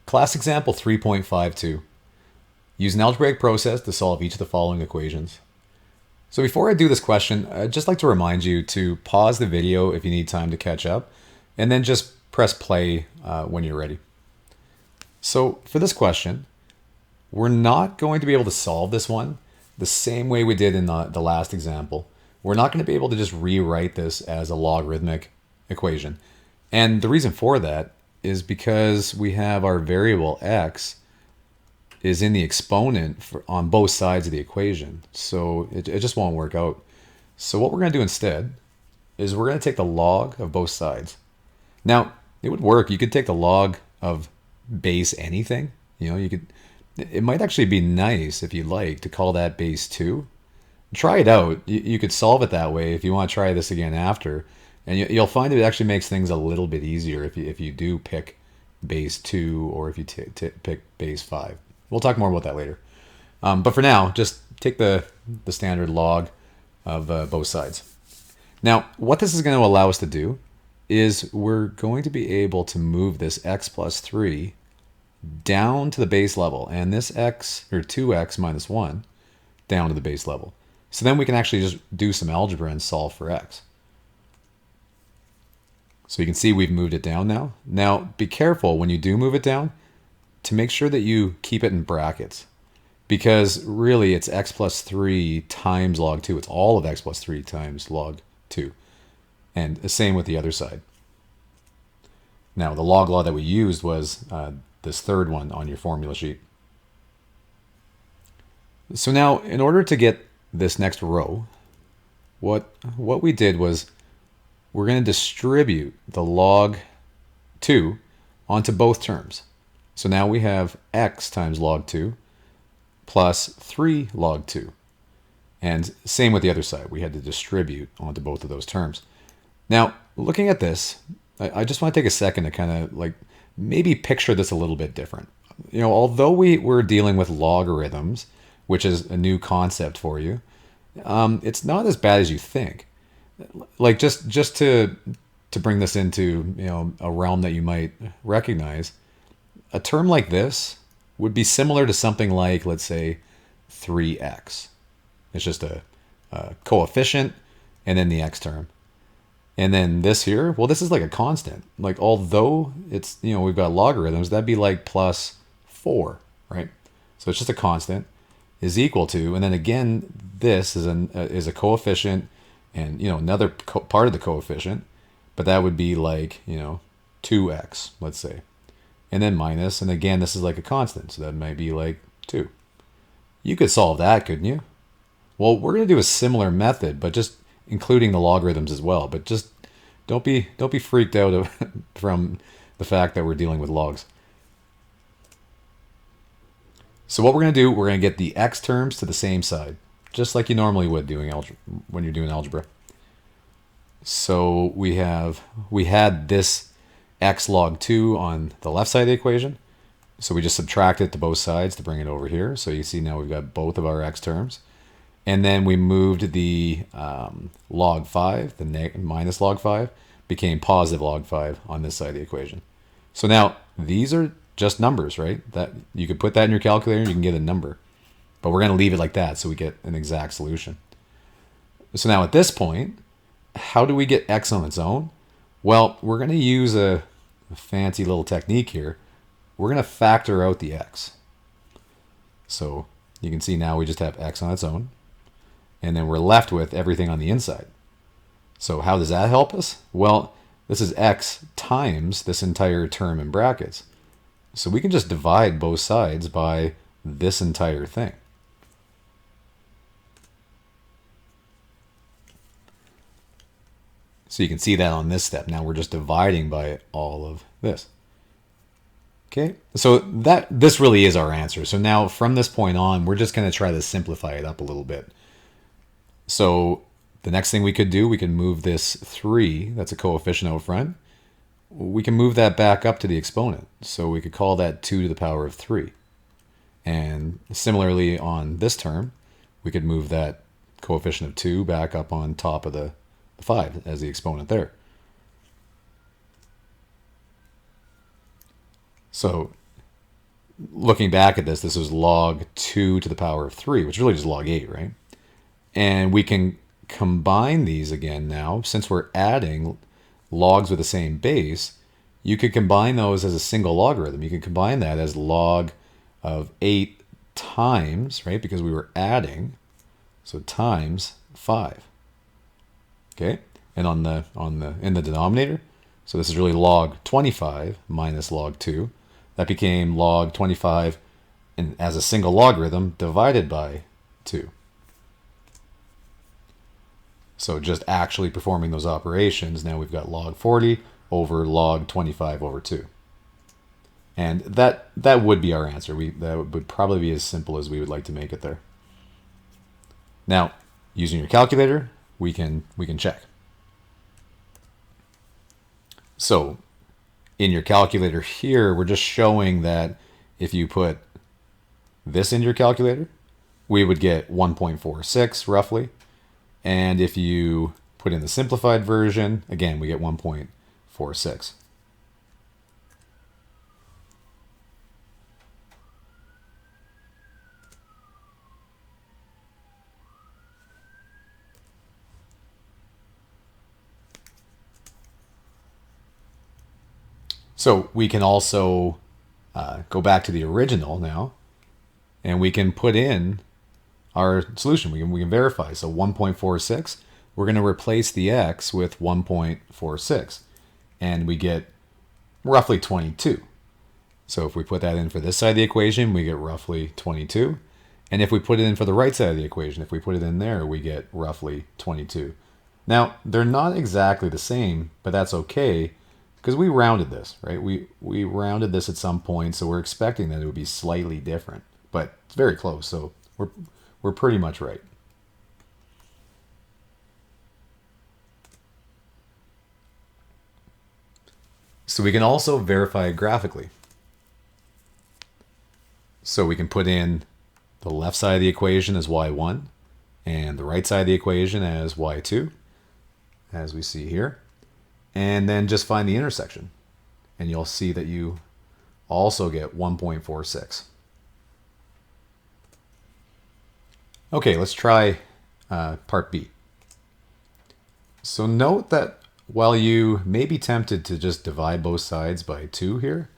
Class example 3.52. Use an algebraic process to solve each of the following equations. So before I do this question, I'd just like to remind you to pause the video if you need time to catch up, and then just press play when you're ready. So for this question, we're not going to be able to solve this one the same way we did in the last example. We're not going to be able to just rewrite this as a logarithmic equation. And the reason for that is because we have our variable x is in the exponent on both sides of the equation. So it just won't work out. So what we're going to do instead is we're going to take the log of both sides. Now, it would work. You could take the log of base anything. It might actually be nice if you like to call that base 2. Try it out. You could solve it that way if you want to try this again after. And you'll find it actually makes things a little bit easier if you do pick base 2 or if you pick base 5. We'll talk more about that later. But for now, just take the standard log of both sides. Now, what this is going to allow us to do is we're going to be able to move this x plus 3 down to the base level, and this x, or 2x minus 1, down to the base level. So then we can actually just do some algebra and solve for x. So you can see we've moved it down now. Now, be careful when you do move it down to make sure that you keep it in brackets, because really it's x plus 3 times log 2. It's all of x plus 3 times log 2. And the same with the other side. Now, the log law that we used was this third one on your formula sheet. So now, in order to get this next row, what we did was we're going to distribute the log 2 onto both terms. So now we have x times log 2 plus 3 log 2. And same with the other side. We had to distribute onto both of those terms. Now, looking at this, I just want to take a second to kind of like maybe picture this a little bit different. Although we're dealing with logarithms, which is a new concept for you, it's not as bad as you think. Like just to bring this into a realm that you might recognize, a term like this would be similar to something like, let's say, 3x. It's just a coefficient and then the x term. And then this here, well, this is like a constant. Like, although it's, we've got logarithms, that'd be like plus 4, right? So it's just a constant is equal to, and then again, this is a coefficient and, another part of the coefficient, but that would be like, 2x, let's say. And then minus, and again, this is like a constant, so that might be like 2. You could solve that, couldn't you? Well, we're going to do a similar method, but just including the logarithms as well. But just don't be freaked out from the fact that we're dealing with logs. So what we're going to do, we're going to get the x terms to the same side, just like you normally would when you're doing algebra. So we had this x log 2 on the left side of the equation. So we just subtract it to both sides to bring it over here. So you see now we've got both of our x terms. And then we moved the log 5, the minus log 5, became positive log 5 on this side of the equation. So now these are just numbers, right? That you could put that in your calculator and you can get a number. But we're going to leave it like that so we get an exact solution. So now at this point, how do we get x on its own? Well, we're going to use a fancy little technique here. We're going to factor out the x. So you can see now we just have x on its own. And then we're left with everything on the inside. So how does that help us? Well, this is x times this entire term in brackets. So we can just divide both sides by this entire thing. So you can see that on this step. Now we're just dividing by all of this. Okay, so this really is our answer. So now from this point on, we're just going to try to simplify it up a little bit. So the next thing we could do, we can move this 3, that's a coefficient out front. We can move that back up to the exponent. So we could call that 2 to the power of 3. And similarly on this term, we could move that coefficient of 2 back up on top of the 5 as the exponent there. So looking back at this, this was log 2 to the power of 3, which is really just log 8, right? And we can combine these again now. Since we're adding logs with the same base, you could combine those as a single logarithm. You can combine that as log of 8 times, right? Because we were adding, so times 5. Okay? And in the denominator, so this is really log 25 minus log 2. That became log 25 as a single logarithm divided by 2. So just actually performing those operations, now we've got log 40 over log 25 over 2. And that would be our answer. That would probably be as simple as we would like to make it there. Now, using your calculator, we can check. So in your calculator here, we're just showing that if you put this in your calculator, we would get 1.46 roughly. And if you put in the simplified version, again, we get 1.46. So we can also go back to the original now, and we can put in our solution. We can verify. So 1.46, we're going to replace the x with 1.46, and we get roughly 22. So if we put that in for this side of the equation, we get roughly 22. And if we put it in for the right side of the equation, if we put it in there, we get roughly 22. Now, they're not exactly the same, but that's okay, because we rounded this, right? We rounded this at some point, so we're expecting that it would be slightly different, but it's very close, so we're pretty much right. So we can also verify graphically. So we can put in the left side of the equation as y1 and the right side of the equation as y2, as we see here. And then just find the intersection. And you'll see that you also get 1.46. Okay, let's try part B. So note that while you may be tempted to just divide both sides by 2 here,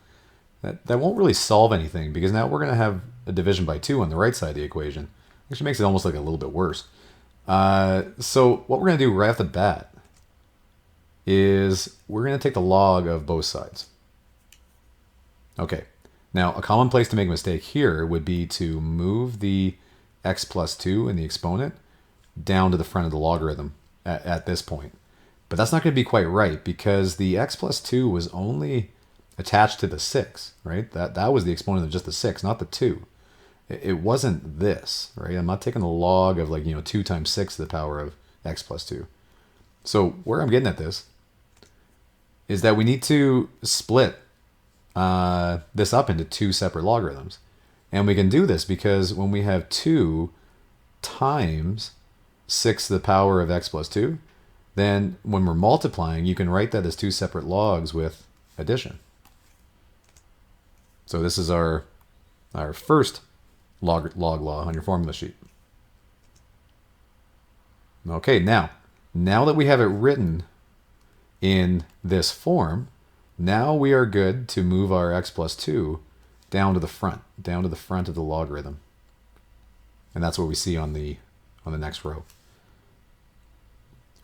that won't really solve anything, because now we're going to have a division by 2 on the right side of the equation, which makes it almost like a little bit worse. So what we're going to do right off the bat is we're going to take the log of both sides. Okay, now a common place to make a mistake here would be to move the x plus 2 in the exponent down to the front of the logarithm at this point. But that's not going to be quite right, because the x plus 2 was only attached to the 6, right? That was the exponent of just the 6, not the 2. It wasn't this, right? I'm not taking the log of 2 times 6 to the power of x plus 2. So where I'm getting at this is that we need to split this up into 2 separate logarithms. And we can do this because when we have 2 times 6 to the power of x plus 2, then when we're multiplying, you can write that as 2 separate logs with addition. So this is our first log law on your formula sheet. Okay, now that we have it written in this form, now we are good to move our x plus 2 down to the front of the logarithm. And that's what we see on the next row.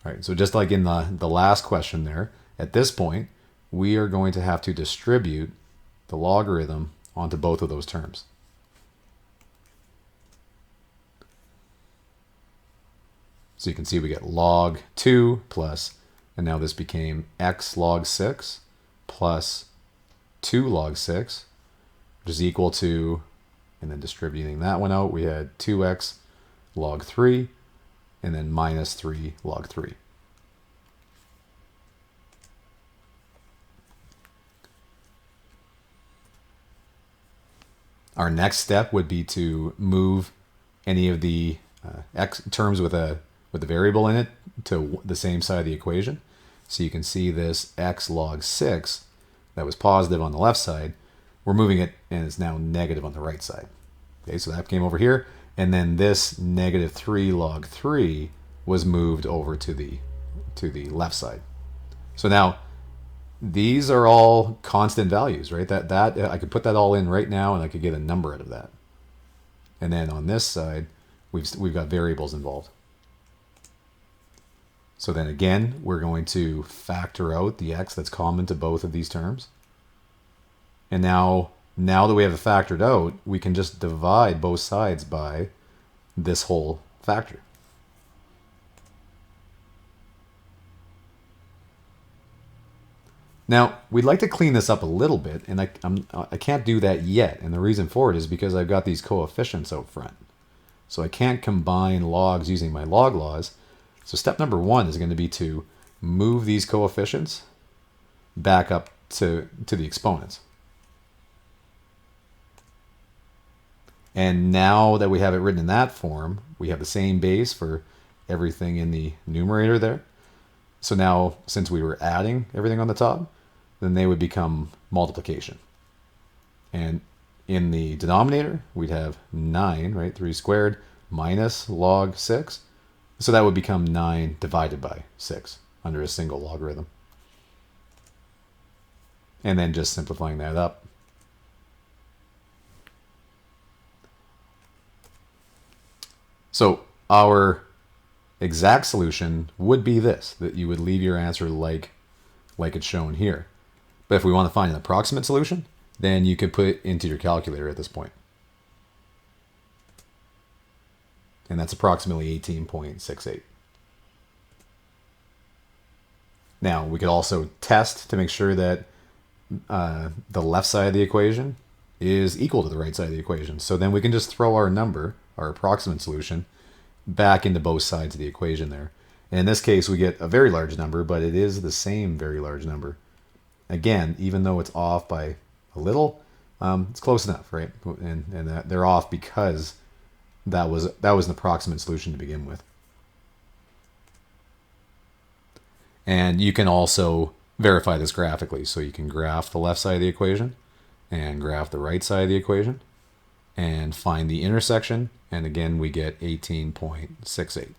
All right, so just like in the last question there, at this point, we are going to have to distribute the logarithm onto both of those terms. So you can see we get log 2 plus, and now this became x log 6 plus 2 log 6, which is equal to, and then distributing that one out, we had 2x log 3, and then minus 3 log 3. Our next step would be to move any of the x terms with a variable in it to the same side of the equation. So you can see this x log 6 that was positive on the left side, we're moving it, and it's now negative on the right side. Okay, so that came over here, and then this negative 3 log 3 was moved over to the left side. So now these are all constant values, right? That I could put that all in right now, and I could get a number out of that. And then on this side, we've got variables involved. So then again, we're going to factor out the x that's common to both of these terms. And now that we have it factored out, we can just divide both sides by this whole factor. Now, we'd like to clean this up a little bit, and I can't do that yet. And the reason for it is because I've got these coefficients out front. So I can't combine logs using my log laws. So step number 1 is going to be to move these coefficients back up to the exponents. And now that we have it written in that form, we have the same base for everything in the numerator there. So now, since we were adding everything on the top, then they would become multiplication. And in the denominator, we'd have 9, right? 3 squared minus log 6. So that would become 9 divided by 6 under a single logarithm. And then just simplifying that up. So our exact solution would be this, that you would leave your answer like it's shown here. But if we want to find an approximate solution, then you could put it into your calculator at this point. And that's approximately 18.68. Now, we could also test to make sure that the left side of the equation is equal to the right side of the equation. So then we can just throw our number, our approximate solution, back into both sides of the equation there. And in this case, we get a very large number, but it is the same very large number. Again, even though it's off by a little, it's close enough, right? And they're off because that was an approximate solution to begin with. And you can also verify this graphically. So you can graph the left side of the equation and graph the right side of the equation and find the intersection. And again, we get 18.68.